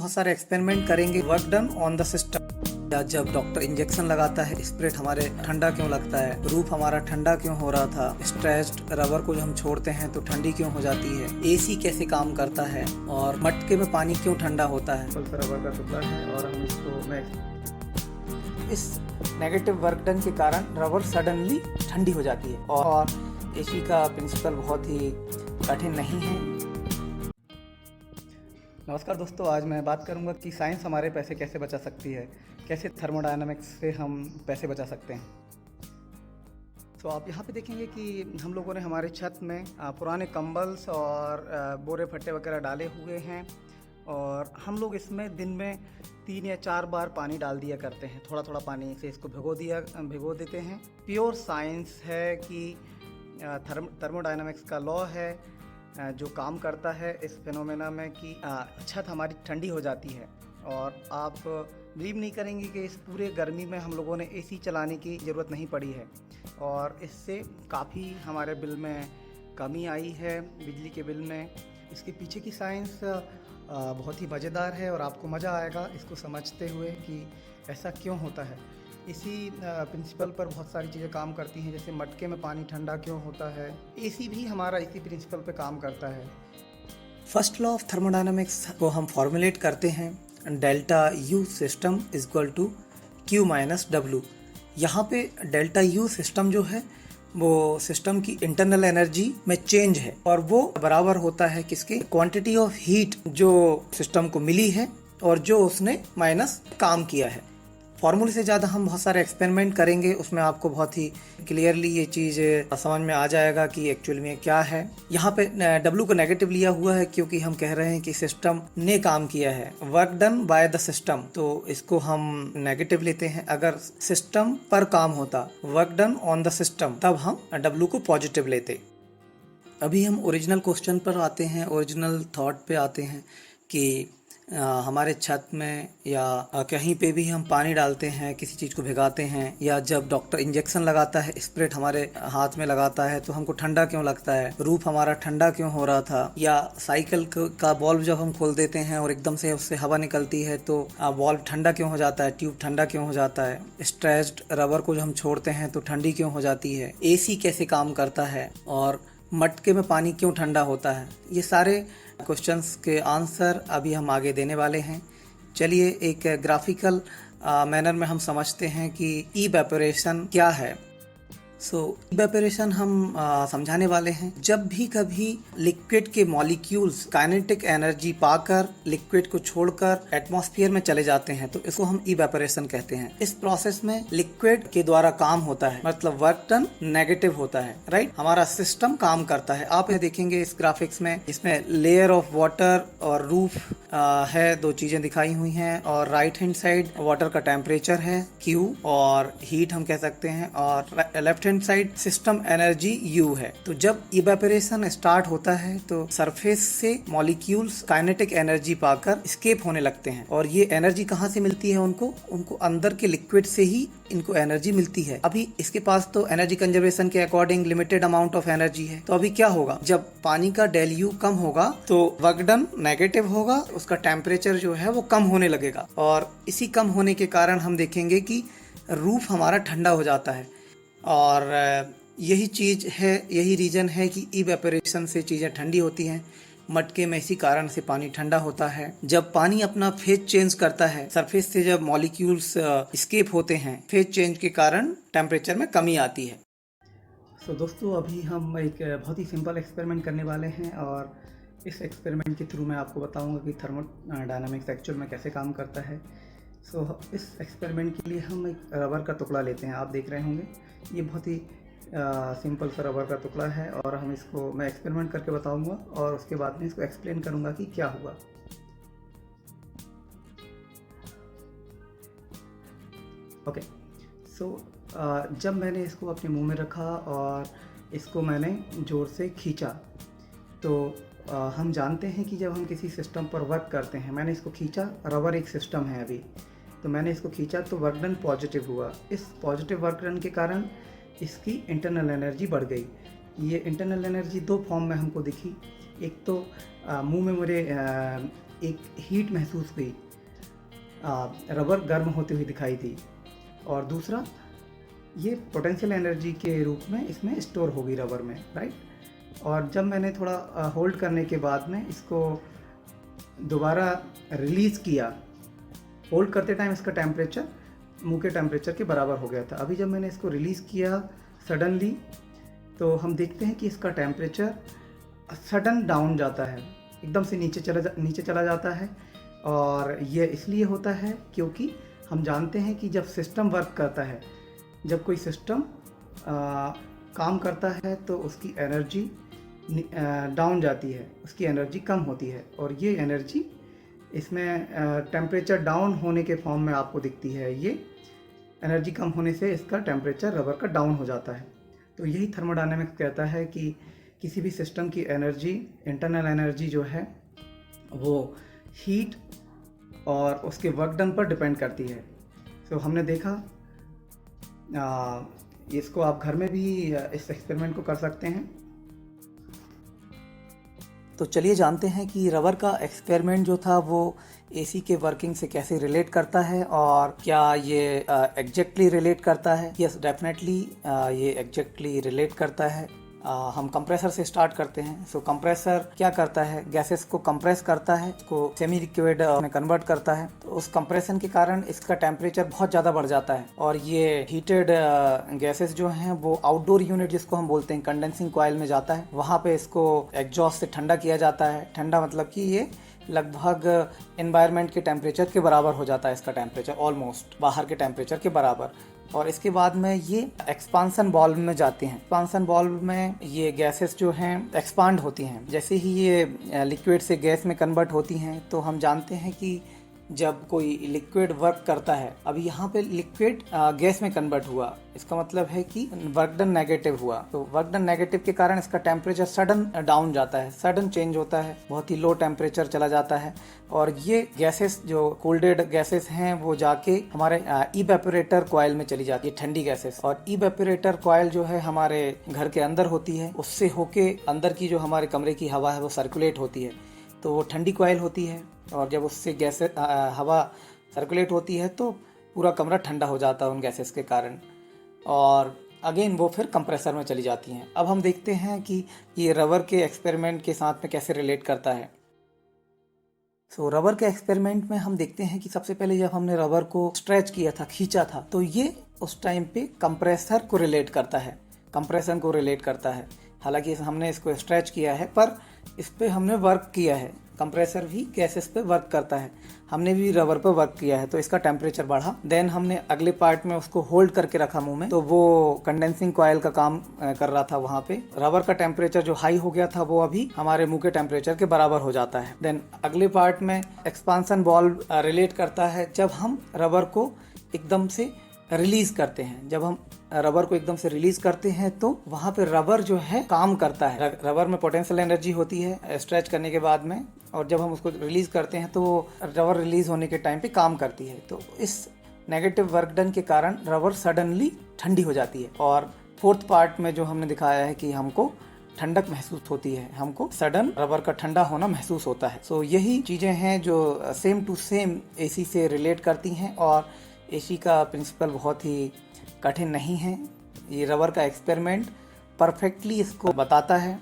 बहुत सारे एक्सपेरिमेंट करेंगे। Work done on the system. जब डॉक्टर इंजेक्शन लगाता है, स्पिरिट हमारे ठंडा क्यों लगता है, रूफ हमारा ठंडा क्यों हो रहा था, स्ट्रेच्ड रबर को जो हम छोड़ते हैं तो ठंडी क्यों हो जाती है, एसी कैसे काम करता है और मटके में पानी क्यों ठंडा होता है। रबर का टुकड़ा है और हम इस नेगेटिव वर्क डन के कारण रबर सडनली ठंडी हो जाती है और एसी का प्रिंसिपल बहुत ही कठिन नहीं है। नमस्कार दोस्तों, आज मैं बात करूंगा कि साइंस हमारे पैसे कैसे बचा सकती है, कैसे थर्मोडायनामिक्स से हम पैसे बचा सकते हैं। तो आप यहाँ पे देखेंगे कि हम लोगों ने हमारे छत में पुराने कंबल्स और बोरे फट्टे वगैरह डाले हुए हैं और हम लोग इसमें दिन में 3 या 4 बार पानी डाल दिया करते हैं। थोड़ा थोड़ा पानी से इसको भिगो देते हैं। प्योर साइंस है कि थर्मोडायनामिक्स का लॉ है जो काम करता है इस फिनोमेना में कि छत हमारी ठंडी हो जाती है। और आप बिलीव नहीं करेंगे कि इस पूरे गर्मी में हम लोगों ने एसी चलाने की ज़रूरत नहीं पड़ी है और इससे काफ़ी हमारे बिल में कमी आई है, बिजली के बिल में। इसके पीछे की साइंस बहुत ही मज़ेदार है और आपको मज़ा आएगा इसको समझते हुए कि ऐसा क्यों होता है। इसी प्रिंसिपल पर बहुत सारी चीज़ें काम करती हैं, जैसे मटके में पानी ठंडा क्यों होता है। एसी भी हमारा इसी प्रिंसिपल पे काम करता है। फर्स्ट लॉ ऑफ थर्मोडायनामिक्स को हम फॉर्मुलेट करते हैं, delta U system is equal to Q minus W. यहाँ पे डेल्टा यू सिस्टम जो है वो सिस्टम की इंटरनल एनर्जी में चेंज है और वो बराबर होता है किसके, क्वांटिटी ऑफ हीट जो सिस्टम को मिली है और जो उसने माइनस काम किया है। फॉर्मूले से ज़्यादा हम बहुत सारे एक्सपेरिमेंट करेंगे, उसमें आपको बहुत ही क्लियरली ये चीज़ समझ में आ जाएगा कि एक्चुअली में क्या है। यहाँ पे W को नेगेटिव लिया हुआ है क्योंकि हम कह रहे हैं कि सिस्टम ने काम किया है, work done by the system, तो इसको हम नेगेटिव लेते हैं। अगर सिस्टम पर काम होता, work done on the system, तब हम W को पॉजिटिव लेते। अभी हम ओरिजिनल क्वेश्चन पर आते हैं, ओरिजिनल थॉट पे आते हैं कि हमारे छत में या कहीं पे भी हम पानी डालते हैं, किसी चीज़ को भिगाते हैं, या जब डॉक्टर इंजेक्शन लगाता है, स्पिरिट हमारे हाथ में लगाता है तो हमको ठंडा क्यों लगता है, रूफ हमारा ठंडा क्यों हो रहा था, या साइकिल का बॉल्व जब हम खोल देते हैं और एकदम से उससे हवा निकलती है तो बॉल्व ठंडा क्यों हो जाता है, ट्यूब ठंडा क्यों हो जाता है, स्ट्रेच्ड रबर को जो हम छोड़ते हैं तो ठंडी क्यों हो जाती है, एसी कैसे काम करता है और मटके में पानी क्यों ठंडा होता है। ये सारे क्वेश्चंस के आंसर अभी हम आगे देने वाले हैं। चलिए एक ग्राफिकल मैनर में हम समझते हैं कि इवेपोरेशन क्या है। इवेपोरेशन हम समझाने वाले हैं। जब भी कभी लिक्विड के मॉलिक्यूल्स काइनेटिक एनर्जी पाकर लिक्विड को छोड़कर एटमॉस्फेयर में चले जाते हैं तो इसको हम इवेपोरेशन कहते हैं। इस प्रोसेस में लिक्विड के द्वारा काम होता है, मतलब वर्क डन नेगेटिव होता है, राइट। हमारा सिस्टम काम करता है। आप देखेंगे इस ग्राफिक्स में, इसमें लेयर ऑफ वाटर और रूफ है, 2 चीजें दिखाई हुई हैं, और राइट हैंड साइड वाटर का टेम्परेचर है Q और हीट हम कह सकते हैं, और left hand side system energy U है। तो जब इवेपोरेशन स्टार्ट होता है तो सरफेस से मॉलिक्यूल्स काइनेटिक एनर्जी पाकर एस्केप होने लगते हैं। और ये एनर्जी कहाँ से मिलती है उनको अंदर के लिक्विड से ही इनको एनर्जी मिलती है। अभी इसके पास तो एनर्जी कंजर्वेशन के according limited amount of energy है। तो अभी क्या होगा, जब पानी का डेल U कम होगा तो वर्क डन नेगेटिव होगा, उसका टेम्परेचर जो है वो कम होने लगेगा और इसी कम होने के कारण हम देखेंगे कि रूफ हमारा ठंडा हो जाता है। और यही चीज़ है, यही रीजन है कि इवेपोरेशन से चीज़ें ठंडी होती हैं। मटके में इसी कारण से पानी ठंडा होता है। जब पानी अपना फेज चेंज करता है, सरफेस से जब मॉलिक्यूल्स एस्केप होते हैं, फेज चेंज के कारण टेम्परेचर में कमी आती है। दोस्तों, अभी हम एक बहुत ही सिंपल एक्सपेरिमेंट करने वाले हैं और इस एक्सपेरिमेंट के थ्रू मैं आपको बताऊंगा कि थर्मोडायनामिक्स एक्चुअल में कैसे काम करता है। इस एक्सपेरिमेंट के लिए हम एक रबर का टुकड़ा लेते हैं। आप देख रहे होंगे ये बहुत ही सिंपल सा रबर का टुकड़ा है और मैं एक्सपेरिमेंट करके बताऊंगा और उसके बाद में इसको एक्सप्लेन करूंगा कि क्या हुआ। ओके, जब मैंने इसको अपने मुंह में रखा और इसको मैंने ज़ोर से खींचा तो हम जानते हैं कि जब हम किसी सिस्टम पर वर्क करते हैं, मैंने इसको खींचा, रबर एक सिस्टम है अभी, तो मैंने इसको खींचा तो वर्क डन पॉजिटिव हुआ। इस पॉजिटिव वर्क डन के कारण इसकी इंटरनल एनर्जी बढ़ गई। ये इंटरनल एनर्जी 2 फॉर्म में हमको दिखी। एक तो मुंह में मेरे एक हीट महसूस हुई, रबर गर्म होती हुई दिखाई दी। और दूसरा, ये पोटेंशियल एनर्जी के रूप में इसमें स्टोर होगी रबर में, राइट। और जब मैंने थोड़ा होल्ड करने के बाद में इसको दोबारा रिलीज़ किया, होल्ड करते टाइम इसका टेम्परेचर मुंह के टेम्परेचर के बराबर हो गया था। अभी जब मैंने इसको रिलीज़ किया सडनली, तो हम देखते हैं कि इसका टेम्परेचर सडन डाउन जाता है, एकदम से नीचे चला जाता है। और ये इसलिए होता है क्योंकि हम जानते हैं कि जब सिस्टम वर्क करता है, जब कोई सिस्टम काम करता है तो उसकी एनर्जी डाउन जाती है, उसकी एनर्जी कम होती है। और ये एनर्जी इसमें टेम्परेचर डाउन होने के फॉर्म में आपको दिखती है। ये एनर्जी कम होने से इसका टेम्परेचर रबर का डाउन हो जाता है। तो यही थर्मोडायनेमिक्स कहता है कि किसी भी सिस्टम की एनर्जी, इंटरनल एनर्जी जो है वो हीट और उसके वर्क डन पर डिपेंड करती है। तो हमने देखा, इसको आप घर में भी इस एक्सपेरिमेंट को कर सकते हैं। तो चलिए जानते हैं कि रबर का एक्सपेरिमेंट जो था वो एसी के वर्किंग से कैसे रिलेट करता है, और क्या ये एग्जैक्टली रिलेट करता है। यस, डेफिनेटली ये एग्जैक्टली रिलेट करता है। हम कंप्रेसर से स्टार्ट करते हैं। सो कंप्रेसर क्या करता है, गैसेस को कंप्रेस करता है, उसको सेमी लिक्विड में कन्वर्ट करता है। तो उस कंप्रेशन के कारण इसका टेम्परेचर बहुत ज़्यादा बढ़ जाता है, और ये हीटेड गैसेस जो हैं वो आउटडोर यूनिट, जिसको हम बोलते हैं कंडेंसिंग कॉइल में जाता है। वहाँ पे इसको एग्जॉस्ट से ठंडा किया जाता है। ठंडा मतलब कि ये लगभग एनवायरनमेंट के टेम्परेचर के बराबर हो जाता है, इसका टेम्परेचर ऑलमोस्ट बाहर के टेम्परेचर के बराबर। और इसके बाद में ये एक्सपांसन वाल्व में जाते हैं। एक्सपांसन वाल्व में ये गैसेस जो हैं एक्सपांड होती हैं। जैसे ही ये लिक्विड से गैस में कन्वर्ट होती हैं, तो हम जानते हैं कि जब कोई लिक्विड वर्क करता है, अभी यहाँ पे लिक्विड गैस में कन्वर्ट हुआ, इसका मतलब है कि वर्क डन नेगेटिव हुआ। तो वर्क डन नेगेटिव के कारण इसका टेम्परेचर सडन डाउन जाता है, सडन चेंज होता है, बहुत ही लो टेम्परेचर चला जाता है। और ये गैसेस जो कोल्डेड गैसेस हैं वो जाके हमारे इवेपोरेटर कॉइल में चली जाती है, ठंडी गैसेस। और इवेपोरेटर कॉइल जो है हमारे घर के अंदर होती है, उससे होके अंदर की जो हमारे कमरे की हवा है वो सर्कुलेट होती है, तो वो ठंडी कॉइल होती है। और जब उससे गैस हवा सर्कुलेट होती है तो पूरा कमरा ठंडा हो जाता है उन गैसेस के कारण, और अगेन वो फिर कंप्रेसर में चली जाती हैं। अब हम देखते हैं कि ये रबर के एक्सपेरिमेंट के साथ में कैसे रिलेट करता है। सो रबर के एक्सपेरिमेंट में हम देखते हैं कि सबसे पहले जब हमने रबर को स्ट्रेच किया था, खींचा था, तो ये उस टाइम पे कंप्रेसर को रिलेट करता है, कंप्रेशन को रिलेट करता है। हालांकि हमने इसको स्ट्रेच किया है, पर इस पे हमने वर्क किया है। कंप्रेसर भी गैसेस पे वर्क करता है, हमने भी रबर पे वर्क किया है, तो इसका टेम्परेचर बढ़ा। देन हमने अगले पार्ट में उसको होल्ड करके रखा मुंह में, तो वो कंडेंसिंग कॉइल का काम कर रहा था। वहाँ पे रबर का टेम्परेचर जो हाई हो गया था वो अभी हमारे मुंह के टेम्परेचर के बराबर हो जाता है। देन अगले पार्ट में एक्सपांसन वाल्व रिलेट करता है, जब हम रबर को एकदम से रिलीज करते हैं। जब हम रबर को एकदम से रिलीज करते हैं तो वहाँ पे रबर जो है काम करता है। रबर में पोटेंशियल एनर्जी होती है स्ट्रेच करने के बाद में, और जब हम उसको रिलीज करते हैं तो रबर रिलीज होने के टाइम पे काम करती है। तो इस नेगेटिव वर्क डन के कारण रबर सडनली ठंडी हो जाती है। और फोर्थ पार्ट में जो हमने दिखाया है कि हमको ठंडक महसूस होती है, हमको सडन रबर का ठंडा होना महसूस होता है। सो यही चीज़ें हैं जो सेम टू सेम एसी से रिलेट करती हैं, और एसी का प्रिंसिपल बहुत ही कठिन नहीं है। ये रबर का एक्सपेरिमेंट परफेक्टली इसको बताता है।